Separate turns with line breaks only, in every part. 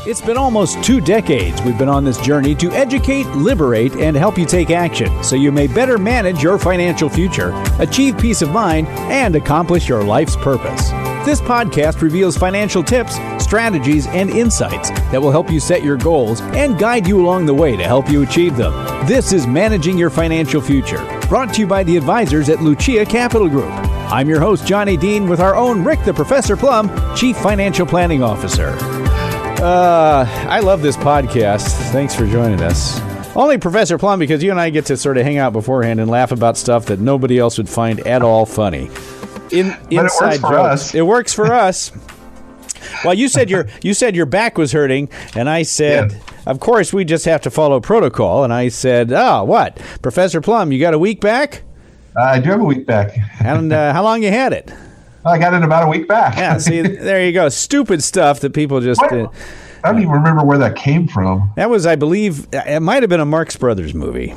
It's been almost 2 decades we've been on this journey to educate, liberate, and help you take action so you may better manage your financial future, achieve peace of mind, and accomplish your life's purpose. This podcast reveals financial tips, strategies, and insights that will help you set your goals and guide you along the way to help you achieve them. This is Managing Your Financial Future, brought to you by the advisors at Lucia Capital Group. I'm your host, Johnny Dean, with our own Rick the Professor Plum, Chief Financial Planning Officer. I love this podcast. Thanks for joining us. Only Professor Plum because you and I get to sort of hang out beforehand and laugh about stuff that nobody else would find at all funny. Inside jokes. Us. It works for us. Well, you said your back was hurting, and I said, Of course, we just have to follow protocol. And I said, what? Professor Plum, you got a week back?
I do have a week back.
And how long you had it?
I got it about a week back.
Yeah, see, there you go. Stupid stuff that people just...
I don't even remember where that came from.
That was, I believe, it might have been a Marx Brothers movie.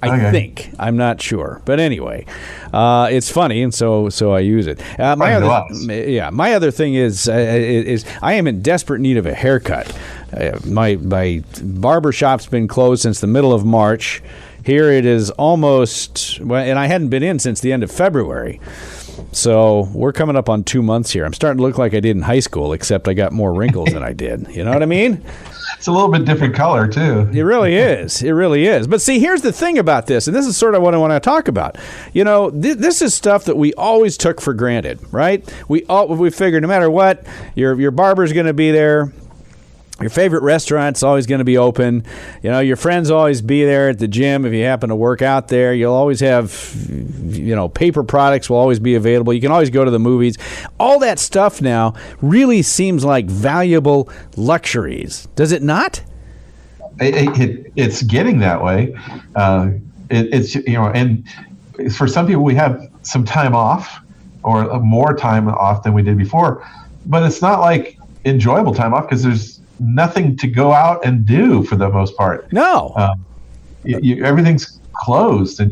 I think. I'm not sure. But anyway, it's funny, and so I use it. My other thing is I am in desperate need of a haircut. My barber shop's been closed since the middle of March. Here it is almost, and I hadn't been in since the end of February. So we're coming up on 2 months here. I'm starting to look like I did in high school, except I got more wrinkles than I did. You know what I mean?
It's a little bit different color, too.
It really is. It really is. But see, here's the thing about this, and this is sort of what I want to talk about. You know, this is stuff that we always took for granted, right? We figured no matter what, your barber's going to be there. Your favorite restaurant's always going to be open. You know, your friends always be there at the gym. If you happen to work out there, you'll always have, paper products will always be available. You can always go to the movies. All that stuff now really seems like valuable luxuries. Does it not?
It's getting that way. And for some people, we have some time off or more time off than we did before. But it's not like enjoyable time off because there's nothing to go out and do for the most part.
No,
everything's closed, and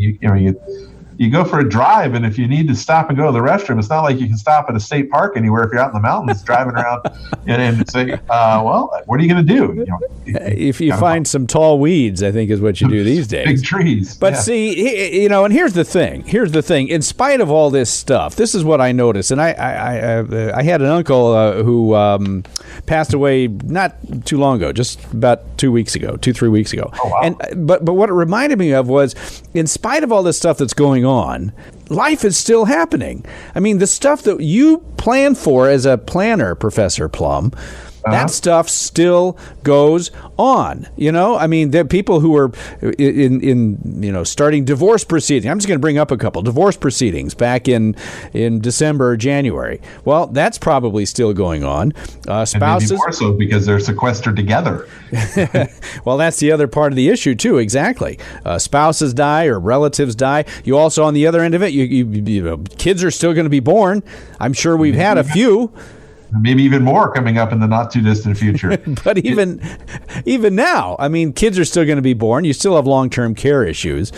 you go for a drive, and if you need to stop and go to the restroom, it's not like you can stop at a state park anywhere. If you're out in the mountains driving around and say, what are you going to do?
If you find some tall weeds, I think is what you do these days.
Big trees.
But see, and here's the thing. In spite of all this stuff, this is what I noticed. And I had an uncle who passed away not too long ago, just about 3 weeks ago.
Oh, wow.
But what it reminded me of was, in spite of all this stuff that's going on, life is still happening. I mean, the stuff that you plan for as a planner, Professor Plum, that stuff still goes on. I mean, there are people who are in starting divorce proceedings. I'm just going to bring up a couple divorce proceedings back in December or January. Well, that's probably still going on. Spouses,
and more so because they're sequestered together.
Well, that's the other part of the issue too. Exactly. Spouses die or relatives die. You also, on the other end of it, you kids are still going to be born. I'm sure we've had a few.
Maybe even more coming up in the not too distant future.
But even now, I mean, kids are still going to be born. You still have long-term care issues,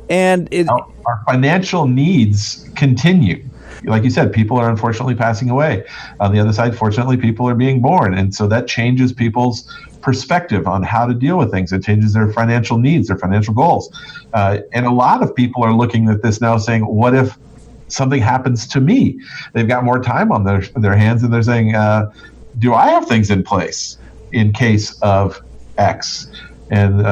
and
our financial needs continue. Like you said, people are unfortunately passing away. On the other side, fortunately, people are being born, and so that changes people's perspective on how to deal with things. It changes their financial needs, their financial goals, and a lot of people are looking at this now, saying, "What if something happens to me?" They've got more time on their hands, and they're saying, do I have things in place in case of X? And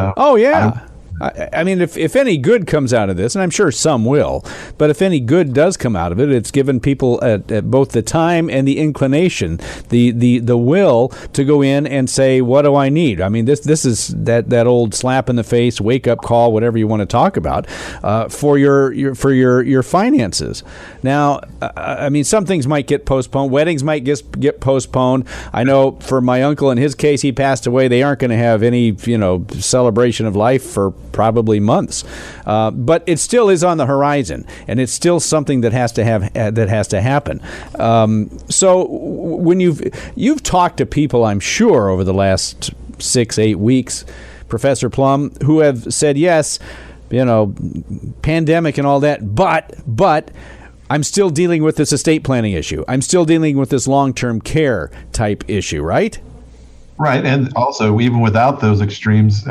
I mean, if any good comes out of this, and I'm sure some will, but if any good does come out of it, it's given people at both the time and the inclination, the will to go in and say, what do I need? I mean, this is that old slap in the face, wake up call, whatever you want to talk about, for your finances. Now, I mean, some things might get postponed. Weddings might get postponed. I know for my uncle, in his case, he passed away. They aren't going to have any celebration of life for probably months, but it still is on the horizon, and it's still something that has to happen. So when you've talked to people, I'm sure, over the last 6-8 weeks, Professor Plum, who have said yes, pandemic and all that, but I'm still dealing with this estate planning issue. I'm still dealing with this long-term care type issue, right?
Right. And also, even without those extremes,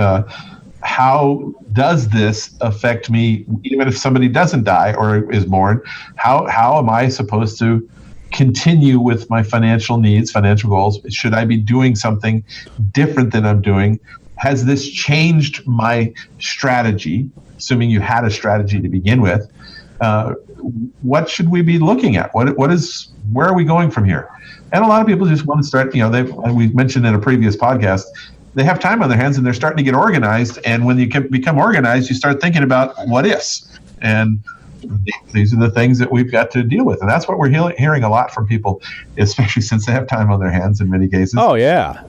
how does this affect me, even if somebody doesn't die or is mourned? How am I supposed to continue with my financial needs, financial goals? Should I be doing something different than I'm doing? Has this changed my strategy? Assuming you had a strategy to begin with, what should we be looking at? Where are we going from here? And a lot of people just want to start, we've mentioned in a previous podcast, they have time on their hands and they're starting to get organized. And when you can become organized, you start thinking about what ifs. And these are the things that we've got to deal with. And that's what we're hearing a lot from people, especially since they have time on their hands in many cases.
Oh, yeah.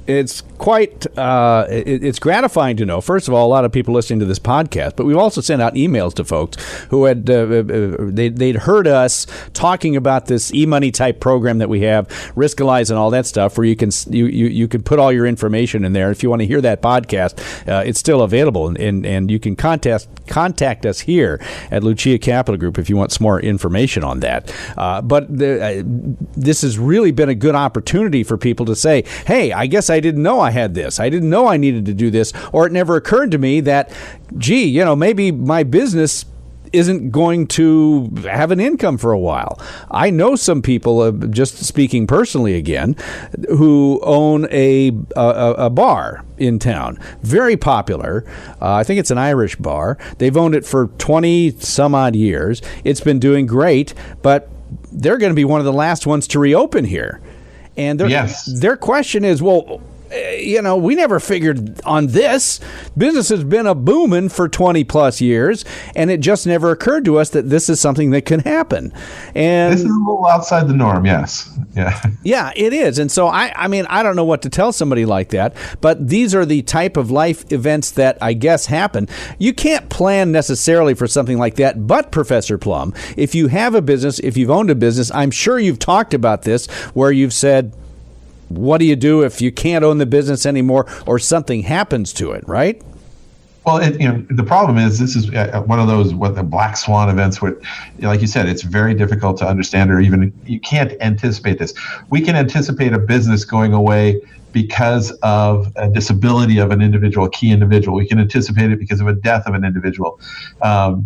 It's quite it's gratifying to know. First of all, a lot of people listening to this podcast, but we've also sent out emails to folks who had they'd heard us talking about this e-money type program that we have, Riskalyze and all that stuff, where you can put all your information in there. If you want to hear that podcast, it's still available, and you can contact us here at Lucia Capital Group if you want some more information on that. But this has really been a good opportunity for people to say, hey, I guess I didn't know I had this. I didn't know I needed to do this, or it never occurred to me that, gee, maybe my business isn't going to have an income for a while. I know some people, just speaking personally again, who own a bar in town. Very popular. I think it's an Irish bar. They've owned it for 20 some odd years. It's been doing great, but they're going to be one of the last ones to reopen here. And their question is, well, we never figured on this. Business has been a booming for 20 plus years, and it just never occurred to us that this is something that can happen. And
this is a little outside the norm, yes. Yeah.
Yeah, it is. And so, I mean, I don't know what to tell somebody like that, but these are the type of life events that I guess happen. You can't plan necessarily for something like that, but Professor Plum, if you have a business, if you've owned a business, I'm sure you've talked about this where you've said, what do you do if you can't own the business anymore or something happens to it, right?
Well, the problem is this is one of those the black swan events where, like you said, it's very difficult to understand, or even you can't anticipate this. We can anticipate a business going away because of a disability of an individual, a key individual. We can anticipate it because of a death of an individual. But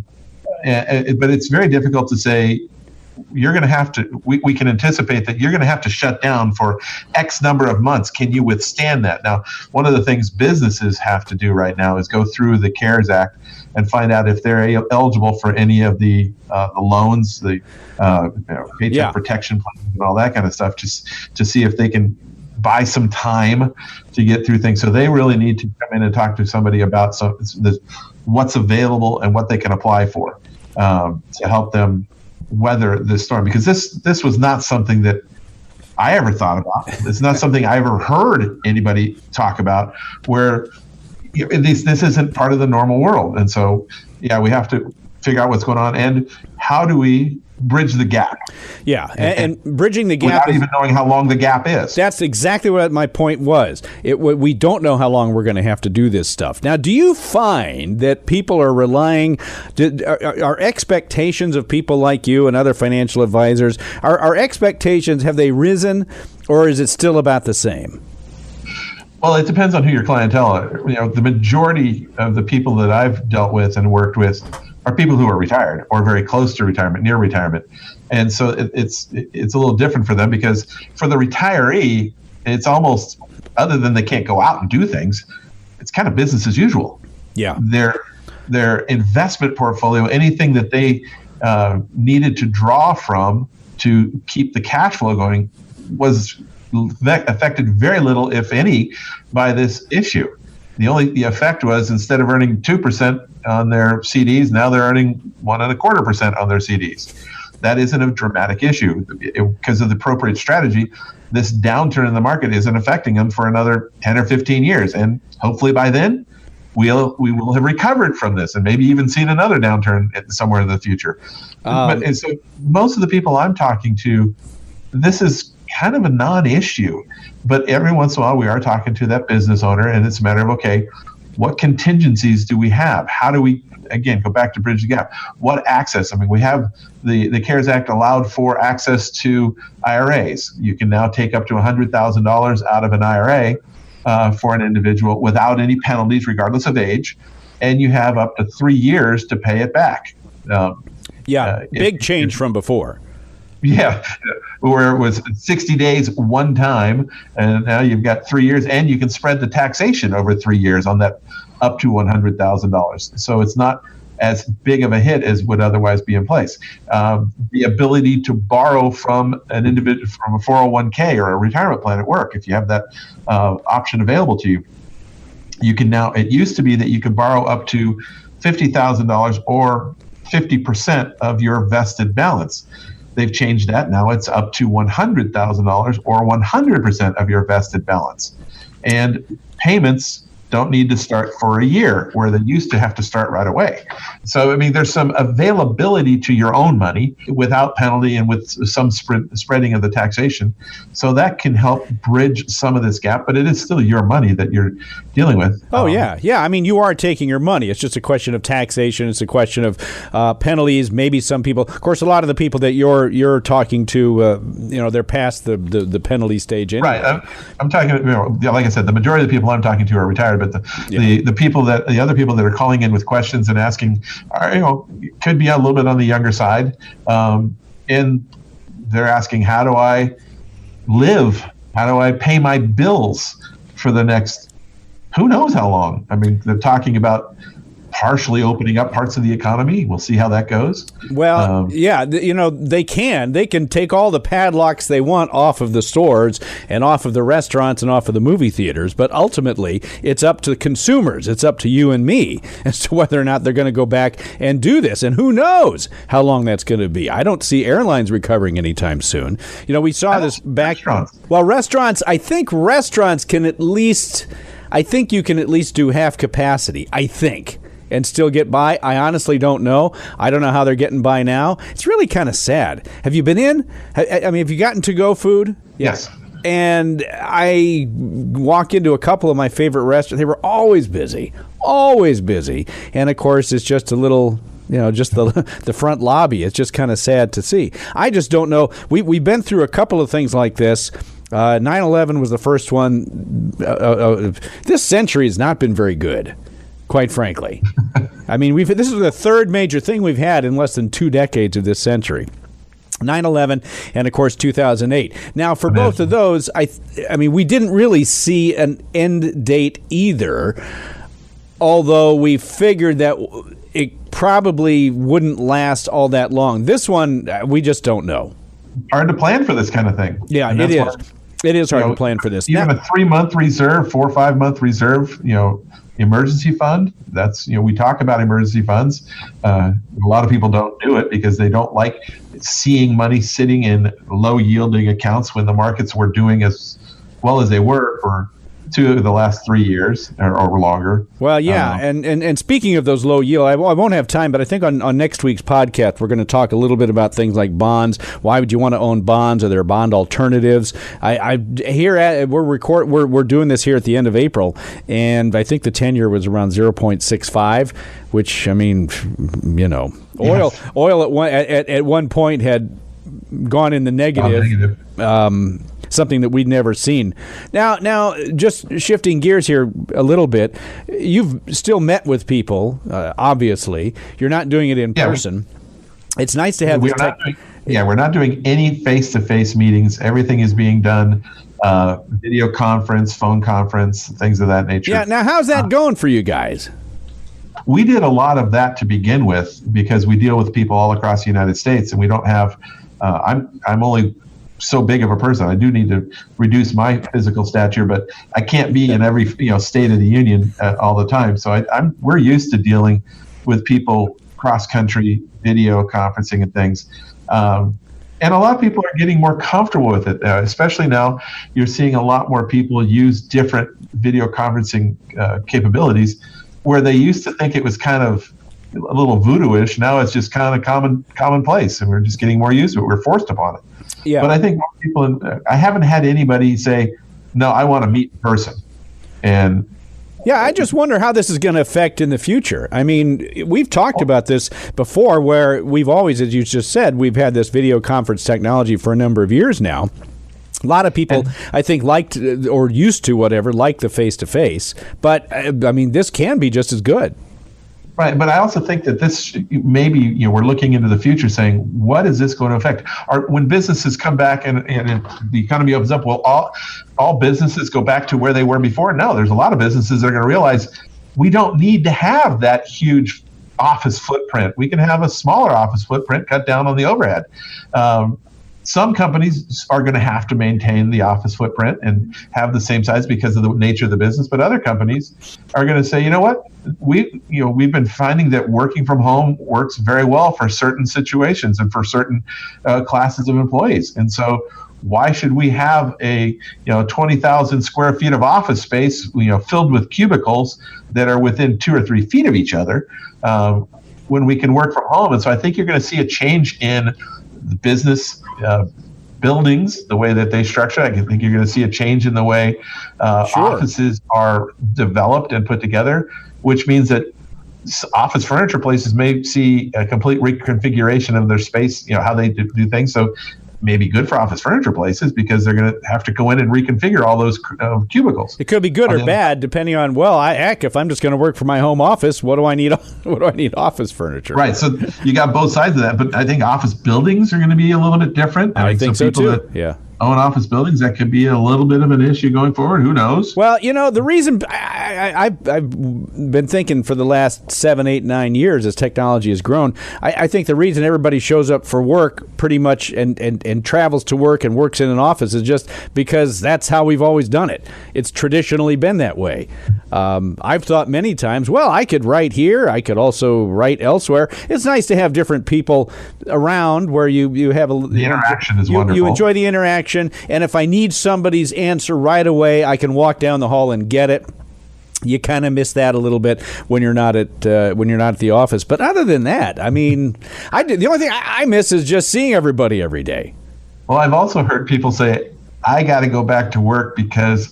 it's very difficult to say, you're going to have to, we can anticipate that you're going to have to shut down for X number of months. Can you withstand that? Now, one of the things businesses have to do right now is go through the CARES Act and find out if they're eligible for any of the loans, the paycheck protection plan and all that kind of stuff, just to see if they can buy some time to get through things. So they really need to come in and talk to somebody about what's available and what they can apply for to help them weather this storm, because this was not something that I ever thought about. It's not something I ever heard anybody talk about, where this isn't part of the normal world. And so, we have to figure out what's going on and how do we bridge the gap. Yeah,
and bridging the gap
without even knowing how long the gap is.
That's exactly what my point was. We don't know how long we're going to have to do this stuff. Now, do you find that people are relying, are expectations of people like you and other financial advisors, are expectations, have they risen, or is it still about the same?
Well, it depends on who your clientele are. The majority of the people that I've dealt with and worked with are people who are retired or very close to retirement, near retirement. And so it's a little different for them, because for the retiree, it's almost, other than they can't go out and do things, it's kind of business as usual.
Yeah.
Their investment portfolio, anything that they needed to draw from to keep the cash flow going, was affected very little, if any, by this issue. The effect was, instead of earning 2% on their CDs, now they're earning 1.25% on their CDs. That isn't a dramatic issue because of the appropriate strategy. This downturn in the market isn't affecting them for another 10 or 15 years, and hopefully by then we will have recovered from this and maybe even seen another downturn somewhere in the future. And so most of the people I'm talking to, this is kind of a non-issue, but every once in a while we are talking to that business owner, and it's a matter of, okay, What contingencies do we have? How do we, again, go back to bridge the gap? What access? I mean, we have the CARES Act allowed for access to IRAs. You can now take up to $100,000 out of an IRA for an individual without any penalties, regardless of age, and you have up to 3 years to pay it back.
Big change from before.
Yeah, where it was 60 days one time, and now you've got 3 years, and you can spread the taxation over 3 years on that up to $100,000. So it's not as big of a hit as would otherwise be in place. The ability to borrow from an individual, from a 401k or a retirement plan at work, if you have that option available to you, you can now. It used to be that you could borrow up to $50,000 or 50% of your vested balance. They've changed that. Now it's up to $100,000 or 100% of your vested balance. And payments don't need to start for a year, where they used to have to start right away. So, I mean, there's some availability to your own money without penalty and with some spreading of the taxation. So that can help bridge some of this gap, but it is still your money that you're dealing with.
Yeah. I mean, you are taking your money. It's just a question of taxation. It's a question of penalties. Maybe some people, of course, a lot of the people that you're talking to, they're past the penalty stage anyway.
Right. I'm talking, like I said, the majority of the people I'm talking to are retired. But the people the other people that are calling in with questions and asking are, could be a little bit on the younger side, and they're asking, how do I live? How do I pay my bills for the next who knows how long? I mean, they're talking about partially opening up parts of the economy. We'll see how that goes.
Well, they can take all the padlocks they want off of the stores and off of the restaurants and off of the movie theaters, but ultimately it's up to consumers. It's up to you and me as to whether or not they're going to go back and do this, and who knows how long that's going to be. I don't see airlines recovering anytime soon. We saw this back.
Restaurants.
Well, restaurants, I think restaurants can at least, you can at least do half capacity, I think, and still get by. I honestly don't know. I don't know how they're getting by now. It's really kind of sad. Have you been in? I mean, have you gotten to-go food?
Yes.
And I walk into a couple of my favorite restaurants. They were always busy. And, of course, it's just a little, just the front lobby. It's just kind of sad to see. I just don't know. We've been through a couple of things like this. 9/11 was the first one. This century has not been very good, quite frankly. I mean, this is the third major thing we've had in less than 2 decades of this century. 9/11 and, of course, 2008. Now, for both of those, I mean, we didn't really see an end date either, although we figured that it probably wouldn't last all that long. This one, we just don't know.
Hard to plan for this kind of thing.
Yeah, it is. It is hard to plan for this.
Even a 3-month reserve, 4 or 5 month reserve, emergency fund. That's, we talk about emergency funds. A lot of people don't do it because they don't like seeing money sitting in low yielding accounts when the markets were doing as well as they were for 2 of the last 3 years or longer.
Well, yeah, and speaking of those low yield, I won't have time, but I think on next week's podcast we're going to talk a little bit about things like bonds. Why would you want to own bonds? Are there bond alternatives? We're doing this here at the end of April, and I think the 10-year was around 0.65, which, I mean, oil at one point had gone in the negative. Something that we'd never seen. Now, just shifting gears here a little bit, you've still met with people, obviously. You're not doing it in person. It's nice to have
we're not doing any face-to-face meetings. Everything is being done video conference, phone conference, things of that nature.
Yeah, now how's that going for you guys?
We did a lot of that to begin with because we deal with people all across the United States, and we don't have I'm only so big of a person. I do need to reduce my physical stature, but I can't be in every state of the union all the time. So we're used to dealing with people cross country video conferencing and things, and a lot of people are getting more comfortable with it. Especially now, you're seeing a lot more people use different video conferencing capabilities, where they used to think it was kind of a little voodoo-ish. Now it's just kind of commonplace, and we're just getting more used to it. We're forced upon it.
Yeah.
But I think most people, I haven't had anybody say, no, I want to meet in person. And
Yeah, I just wonder how this is going to affect in the future. I mean, we've talked about this before where we've always, as you just said, we've had this video conference technology for a number of years now. A lot of people, I think, liked or used to like the face-to-face. But, I mean, this can be just as good.
Right, but I also think that this maybe we're looking into the future, saying what is this going to affect? When businesses come back and the economy opens up, will all businesses go back to where they were before? No, there's a lot of businesses that are going to realize we don't need to have that huge office footprint. We can have a smaller office footprint, cut down on the overhead. Some companies are going to have to maintain the office footprint and have the same size because of the nature of the business, but other companies are going to say, you know what, we've been finding that working from home works very well for certain situations and for certain classes of employees, and so why should we have a 20,000 square feet of office space filled with cubicles that are within 2 or 3 feet of each other when we can work from home? And so I think you're going to see a change in the business buildings, the way that they structure. I think you're going to see a change in the way offices are developed and put together, which means that office furniture places may see a complete reconfiguration of their space, how they do things. So maybe good for office furniture places because they're going to have to go in and reconfigure all those cubicles.
It could be good or bad depending on, if I'm just going to work from my home office, what do I need? What do I need office furniture?
Right. So you got both sides of that, but I think office buildings are going to be a little bit different.
I think so too. Yeah.
Own office buildings, that could be a little bit of an issue going forward. Who knows?
Well, the reason I've been thinking for the last 7, 8, 9 years as technology has grown, I think the reason everybody shows up for work pretty much and travels to work and works in an office is just because that's how we've always done it. It's traditionally been that way. I've thought many times, I could write here. I could also write elsewhere. It's nice to have different people around where you have
the interaction is wonderful.
You enjoy the interaction. And if I need somebody's answer right away, I can walk down the hall and get it. You kind of miss that a little bit when you're not at the office. But other than that, I mean, the only thing I miss is just seeing everybody every day.
Well, I've also heard people say, I got to go back to work because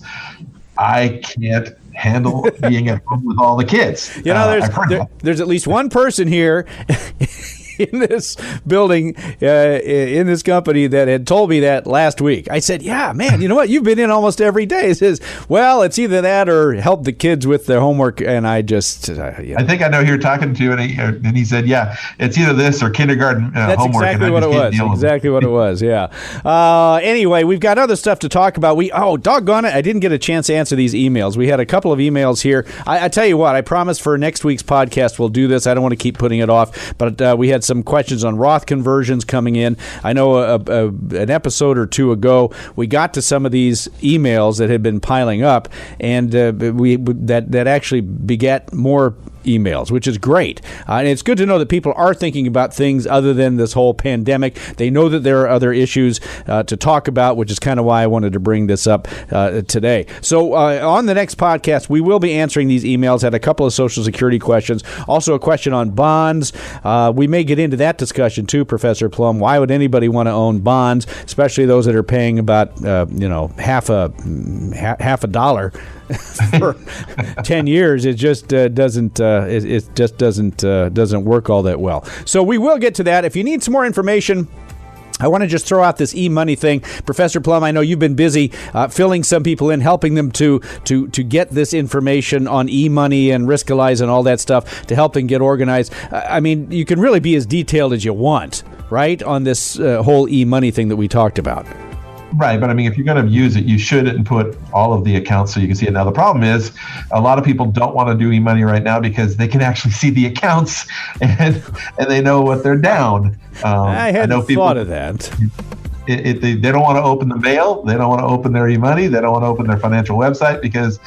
I can't handle being at home with all the kids.
There's at least one person here in this building, in this company that had told me that last week. I said, yeah, man, you know what? You've been in almost every day. He says, well, it's either that or help the kids with their homework. And I just,
I think I know who you're talking to. And he said, yeah, it's either this or kindergarten
That's
homework.
That's exactly what it was. Exactly what it was. Yeah. Anyway, we've got other stuff to talk about. Doggone it. I didn't get a chance to answer these emails. We had a couple of emails here. I tell you what, I promise for next week's podcast, we'll do this. I don't want to keep putting it off, but we had some questions on Roth conversions coming in. I know an episode or two ago, we got to some of these emails that had been piling up, and that actually begat more emails, which is great. And it's good to know that people are thinking about things other than this whole pandemic. They know that there are other issues to talk about, which is kind of why I wanted to bring this up today. So on the next podcast, we will be answering these emails. Had a couple of Social Security questions, also a question on bonds. We may get into that discussion too, Professor Plum. Why would anybody want to own bonds, especially those that are paying about half a dollar for 10 years? It just doesn't work all that well. So we will get to that. If you need some more information, I want to just throw out this e-money thing. Professor Plum, I know you've been busy filling some people in, helping them to get this information on e-money and Riskalyze and all that stuff to help them get organized. I mean, you can really be as detailed as you want, right, on this whole e-money thing that we talked about.
Right, but I mean, if you're going to use it, you should input all of the accounts so you can see it. Now, the problem is a lot of people don't want to do e-money right now because they can actually see the accounts and they know what they're down.
I hadn't thought of that.
They don't want to open the mail. They don't want to open their e-money. They don't want to open their financial website because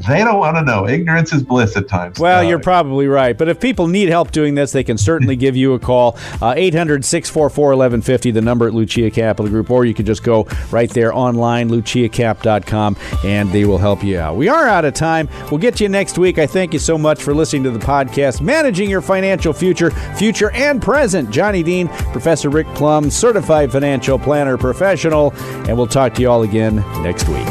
they don't want to know. Ignorance is bliss at times.
Well, you're probably right. But if people need help doing this, they can certainly give you a call. 800-644-1150, the number at Lucia Capital Group. Or you can just go right there online, luciacap.com, and they will help you out. We are out of time. We'll get you next week. I thank you so much for listening to the podcast, Managing Your Financial Future and Present. Johnny Dean, Professor Rick Plum, Certified Financial Planner Professional, and we'll talk to you all again next week.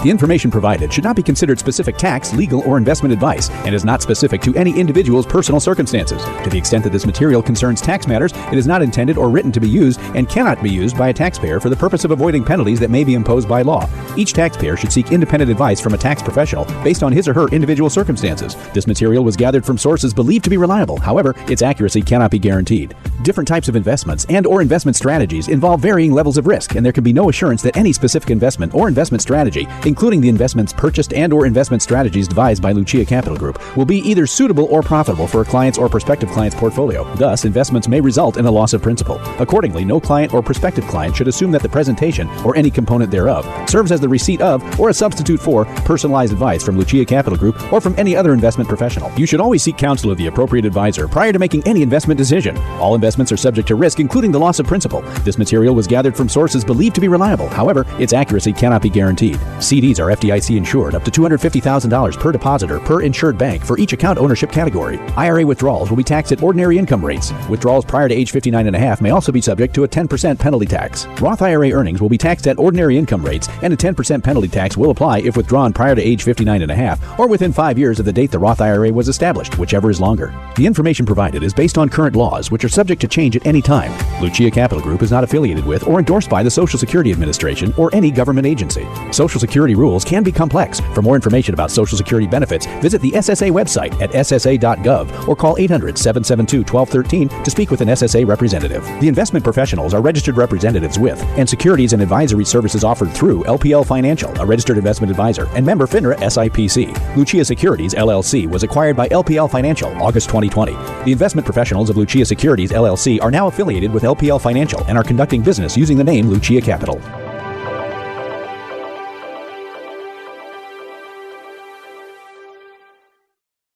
The information provided should not be considered specific tax, legal, or investment advice and is not specific to any individual's personal circumstances. To the extent that this material concerns tax matters, it is not intended or written to be used and cannot be used by a taxpayer for the purpose of avoiding penalties that may be imposed by law. Each taxpayer should seek independent advice from a tax professional based on his or her individual circumstances. This material was gathered from sources believed to be reliable. However, its accuracy cannot be guaranteed. Different types of investments and/or investment strategies involve varying levels of risk, and there can be no assurance that any specific investment or investment strategy, including the investments purchased and/or investment strategies devised by Lucia Capital Group, will be either suitable or profitable for a client's or prospective client's portfolio. Thus, investments may result in a loss of principal. Accordingly, no client or prospective client should assume that the presentation, or any component thereof, serves as the receipt of or a substitute for personalized advice from Lucia Capital Group or from any other investment professional. You should always seek counsel of the appropriate advisor prior to making any investment decision. All investments are subject to risk, including the loss of principal. This material was gathered from sources believed to be reliable. However, its accuracy cannot be guaranteed. CDs are FDIC insured up to $250,000 per depositor per insured bank for each account ownership category. IRA withdrawals will be taxed at ordinary income rates. Withdrawals prior to age 59.5 may also be subject to a 10% penalty tax. Roth IRA earnings will be taxed at ordinary income rates, and a 10% penalty tax will apply if withdrawn prior to age 59.5 or within 5 years of the date the Roth IRA was established, whichever is longer. The information provided is based on current laws, which are subject to change at any time. Lucia Capital Group is not affiliated with or endorsed by the Social Security Administration or any government agency. Social Security rules can be complex. For more information about Social Security benefits, visit the SSA website at ssa.gov or call 800-772-1213 to speak with an SSA representative. The investment professionals are registered representatives with and securities and advisory services offered through LPL Financial, a registered investment advisor, and member FINRA SIPC. Lucia Securities LLC was acquired by LPL Financial August 2020. The investment professionals of Lucia Securities LLC are now affiliated with LPL Financial and are conducting business using the name Lucia Capital.